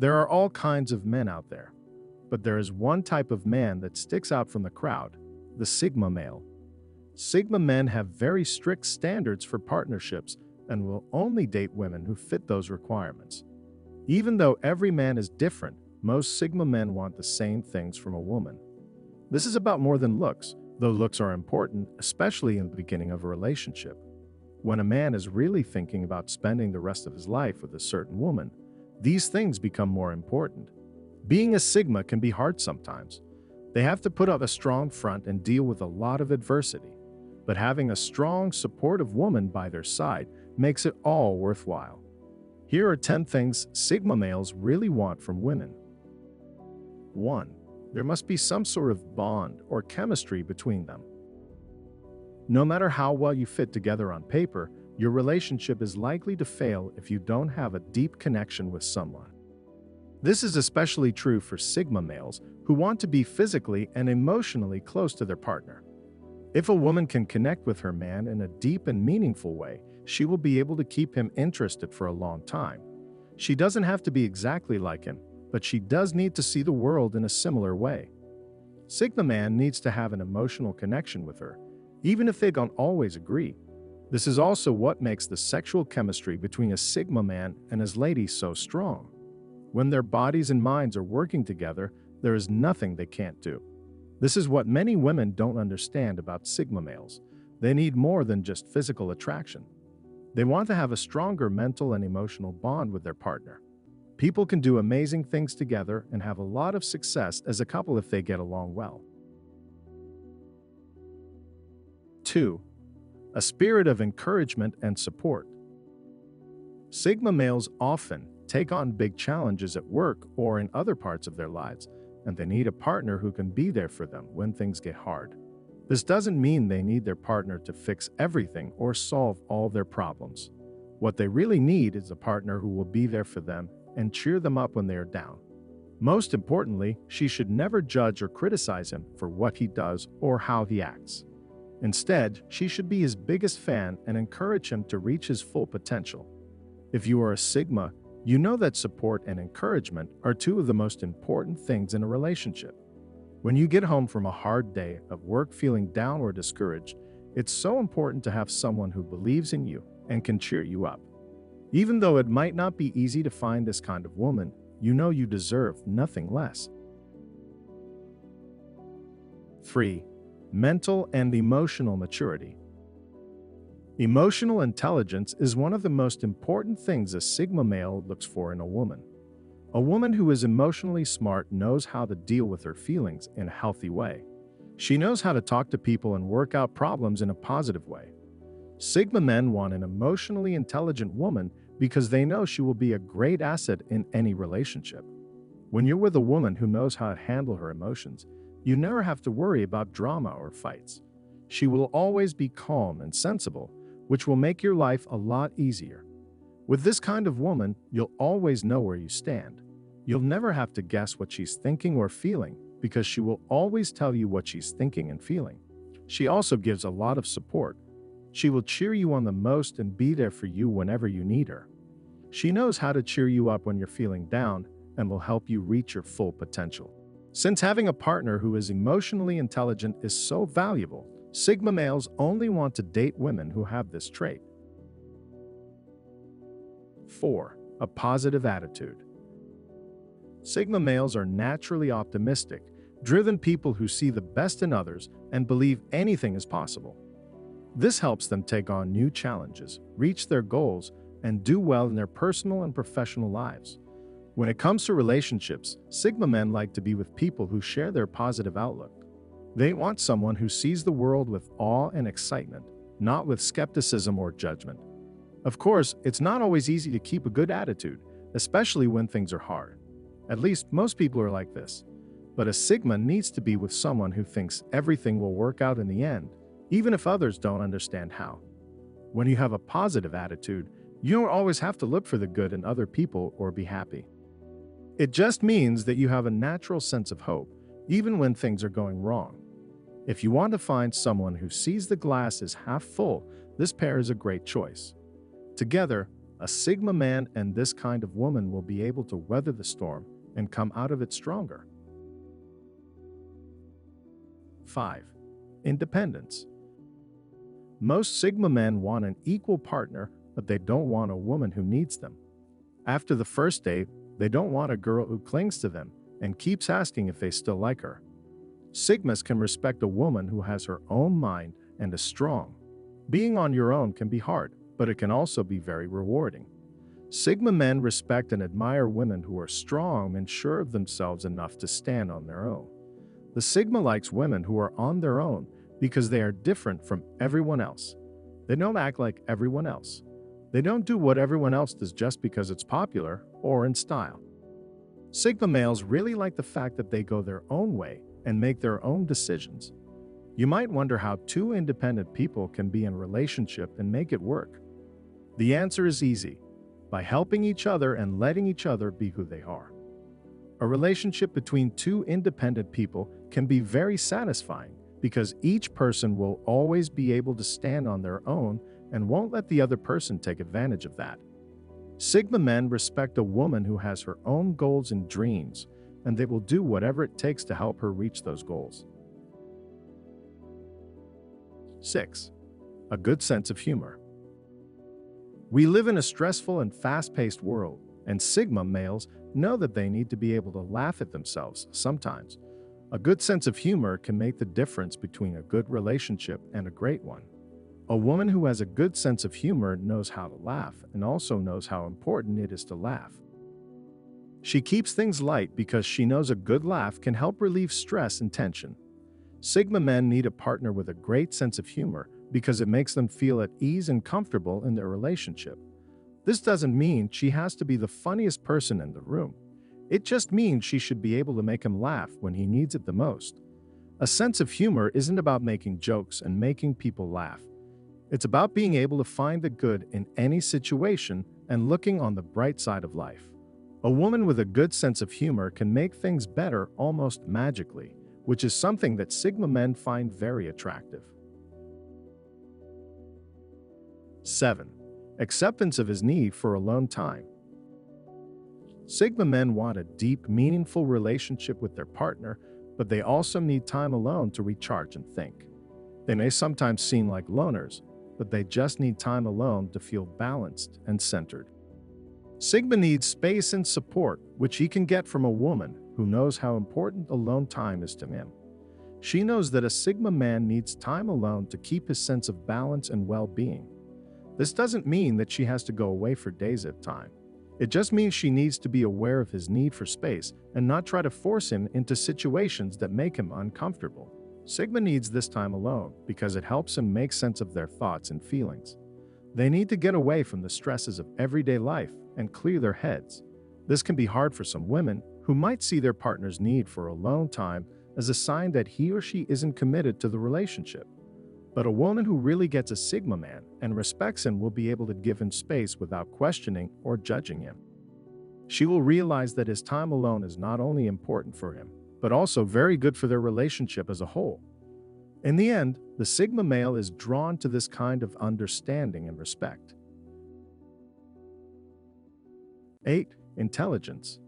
There are all kinds of men out there, but there is one type of man that sticks out from the crowd: the Sigma male. Sigma men have very strict standards for partnerships and will only date women who fit those requirements. Even though every man is different, most Sigma men want the same things from a woman. This is about more than looks, though looks are important, especially in the beginning of a relationship. When a man is really thinking about spending the rest of his life with a certain woman, these things become more important. Being a Sigma can be hard sometimes. They have to put up a strong front and deal with a lot of adversity. But having a strong, supportive woman by their side makes it all worthwhile. Here are 10 things Sigma males really want from women. 1. There must be some sort of bond or chemistry between them. No matter how well you fit together on paper, your relationship is likely to fail if you don't have a deep connection with someone. This is especially true for Sigma males who want to be physically and emotionally close to their partner. If a woman can connect with her man in a deep and meaningful way, she will be able to keep him interested for a long time. She doesn't have to be exactly like him, but she does need to see the world in a similar way. Sigma man needs to have an emotional connection with her, even if they don't always agree. This is also what makes the sexual chemistry between a Sigma man and his lady so strong. When their bodies and minds are working together, there is nothing they can't do. This is what many women don't understand about Sigma males. They need more than just physical attraction. They want to have a stronger mental and emotional bond with their partner. People can do amazing things together and have a lot of success as a couple if they get along well. 2. A spirit of encouragement and support. Sigma males often take on big challenges at work or in other parts of their lives, and they need a partner who can be there for them when things get hard. This doesn't mean they need their partner to fix everything or solve all their problems. What they really need is a partner who will be there for them and cheer them up when they are down. Most importantly, she should never judge or criticize him for what he does or how he acts. Instead, she should be his biggest fan and encourage him to reach his full potential. If you are a Sigma, you know that support and encouragement are two of the most important things in a relationship. When you get home from a hard day of work feeling down or discouraged, it's so important to have someone who believes in you and can cheer you up. Even though it might not be easy to find this kind of woman, you know you deserve nothing less. 3. Mental and emotional maturity. Emotional intelligence is one of the most important things a Sigma male looks for in a woman. A woman who is emotionally smart knows how to deal with her feelings in a healthy way. She knows how to talk to people and work out problems in a positive way. Sigma men want an emotionally intelligent woman because they know she will be a great asset in any relationship. When you're with a woman who knows how to handle her emotions, you never have to worry about drama or fights. She will always be calm and sensible, which will make your life a lot easier. With this kind of woman, you'll always know where you stand. You'll never have to guess what she's thinking or feeling because she will always tell you what she's thinking and feeling. She also gives a lot of support. She will cheer you on the most and be there for you whenever you need her. She knows how to cheer you up when you're feeling down and will help you reach your full potential. Since having a partner who is emotionally intelligent is so valuable, Sigma males only want to date women who have this trait. 4. A positive attitude. Sigma males are naturally optimistic, driven people who see the best in others and believe anything is possible. This helps them take on new challenges, reach their goals, and do well in their personal and professional lives. When it comes to relationships, Sigma men like to be with people who share their positive outlook. They want someone who sees the world with awe and excitement, not with skepticism or judgment. Of course, it's not always easy to keep a good attitude, especially when things are hard. At least most people are like this. But a Sigma needs to be with someone who thinks everything will work out in the end, even if others don't understand how. When you have a positive attitude, you don't always have to look for the good in other people or be happy. It just means that you have a natural sense of hope, even when things are going wrong. If you want to find someone who sees the glass as half full, this pair is a great choice. Together, A Sigma man and this kind of woman will be able to weather the storm and come out of it stronger. 5. Independence. Most Sigma men want an equal partner, but they don't want a woman who needs them. After the first date, they don't want a girl who clings to them and keeps asking if they still like her. Sigmas can respect a woman who has her own mind and is strong. Being on your own can be hard, but it can also be very rewarding. Sigma men respect and admire women who are strong and sure of themselves enough to stand on their own. The Sigma likes women who are on their own because they are different from everyone else. They don't act like everyone else. They don't do what everyone else does just because it's popular or in style. Sigma males really like the fact that they go their own way and make their own decisions. You might wonder how two independent people can be in a relationship and make it work. The answer is easy: by helping each other and letting each other be who they are. A relationship between two independent people can be very satisfying because each person will always be able to stand on their own and won't let the other person take advantage of that. Sigma men respect a woman who has her own goals and dreams, and they will do whatever it takes to help her reach those goals. 6. A good sense of humor. We live in a stressful and fast-paced world, and Sigma males know that they need to be able to laugh at themselves sometimes. A good sense of humor can make the difference between a good relationship and a great one. A woman who has a good sense of humor knows how to laugh and also knows how important it is to laugh. She keeps things light because she knows a good laugh can help relieve stress and tension. Sigma men need a partner with a great sense of humor because it makes them feel at ease and comfortable in their relationship. This doesn't mean she has to be the funniest person in the room. It just means she should be able to make him laugh when he needs it the most. A sense of humor isn't about making jokes and making people laugh. It's about being able to find the good in any situation and looking on the bright side of life. A woman with a good sense of humor can make things better almost magically, which is something that Sigma men find very attractive. 7. Acceptance of his need for alone time. Sigma men want a deep, meaningful relationship with their partner, but they also need time alone to recharge and think. They may sometimes seem like loners, but they just need time alone to feel balanced and centered. Sigma needs space and support, which he can get from a woman who knows how important alone time is to him. She knows that a Sigma man needs time alone to keep his sense of balance and well-being. This doesn't mean that she has to go away for days at a time. It just means she needs to be aware of his need for space and not try to force him into situations that make him uncomfortable. Sigma needs this time alone because it helps him make sense of their thoughts and feelings. They need to get away from the stresses of everyday life and clear their heads. This can be hard for some women who might see their partner's need for alone time as a sign that he or she isn't committed to the relationship. But a woman who really gets a Sigma man and respects him will be able to give him space without questioning or judging him. She will realize that his time alone is not only important for him, but also very good for their relationship as a whole. In the end, the Sigma male is drawn to this kind of understanding and respect. 8. Intelligence.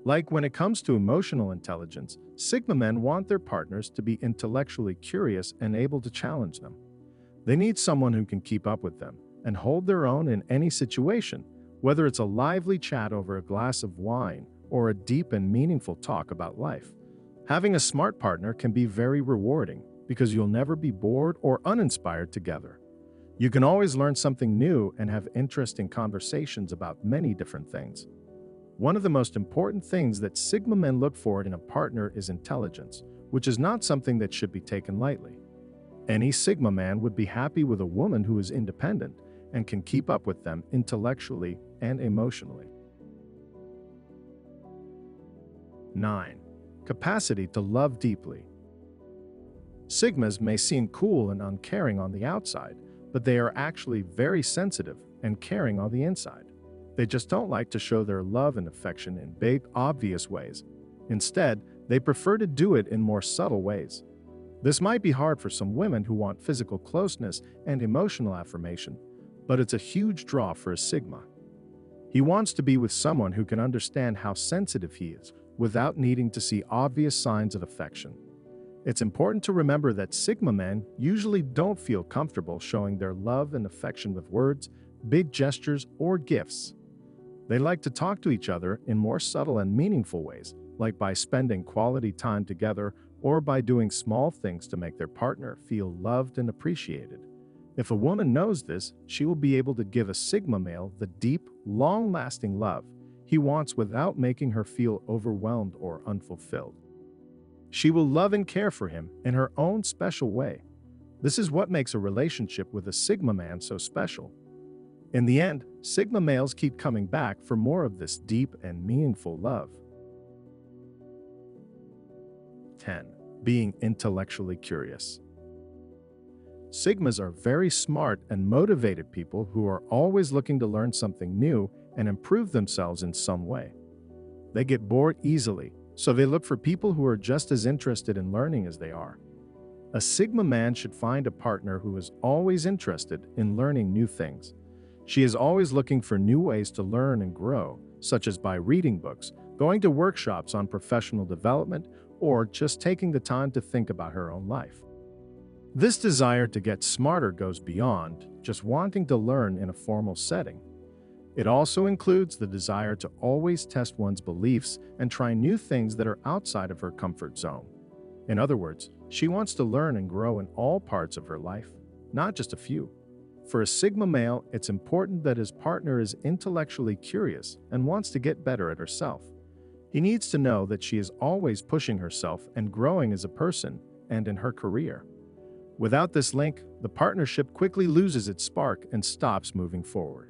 Like when it comes to emotional intelligence, Sigma men want their partners to be intellectually curious and able to challenge them. They need someone who can keep up with them and hold their own in any situation, whether it's a lively chat over a glass of wine or a deep and meaningful talk about life. Having a smart partner can be very rewarding because you'll never be bored or uninspired together. You can always learn something new and have interesting conversations about many different things. One of the most important things that Sigma men look for in a partner is intelligence, which is not something that should be taken lightly. Any Sigma man would be happy with a woman who is independent and can keep up with them intellectually and emotionally. 9. Capacity to love deeply. Sigmas may seem cool and uncaring on the outside, but they are actually very sensitive and caring on the inside. They just don't like to show their love and affection in big, obvious ways. Instead, they prefer to do it in more subtle ways. This might be hard for some women who want physical closeness and emotional affirmation, but it's a huge draw for a Sigma. He wants to be with someone who can understand how sensitive he is without needing to see obvious signs of affection. It's important to remember that Sigma men usually don't feel comfortable showing their love and affection with words, big gestures, or gifts. They like to talk to each other in more subtle and meaningful ways, like by spending quality time together or by doing small things to make their partner feel loved and appreciated. If a woman knows this, she will be able to give a Sigma male the deep, long-lasting love he wants without making her feel overwhelmed or unfulfilled. She will love and care for him in her own special way. This is what makes a relationship with a Sigma man so special. In the end, Sigma males keep coming back for more of this deep and meaningful love. 10. Being intellectually curious. Sigmas are very smart and motivated people who are always looking to learn something new and improve themselves in some way. They get bored easily, so they look for people who are just as interested in learning as they are. A Sigma man should find a partner who is always interested in learning new things. She is always looking for new ways to learn and grow, such as by reading books, going to workshops on professional development, or just taking the time to think about her own life. This desire to get smarter goes beyond just wanting to learn in a formal setting. It also includes the desire to always test one's beliefs and try new things that are outside of her comfort zone. In other words, she wants to learn and grow in all parts of her life, not just a few. For a Sigma male, it's important that his partner is intellectually curious and wants to get better at herself. He needs to know that she is always pushing herself and growing as a person and in her career. Without this link, the partnership quickly loses its spark and stops moving forward.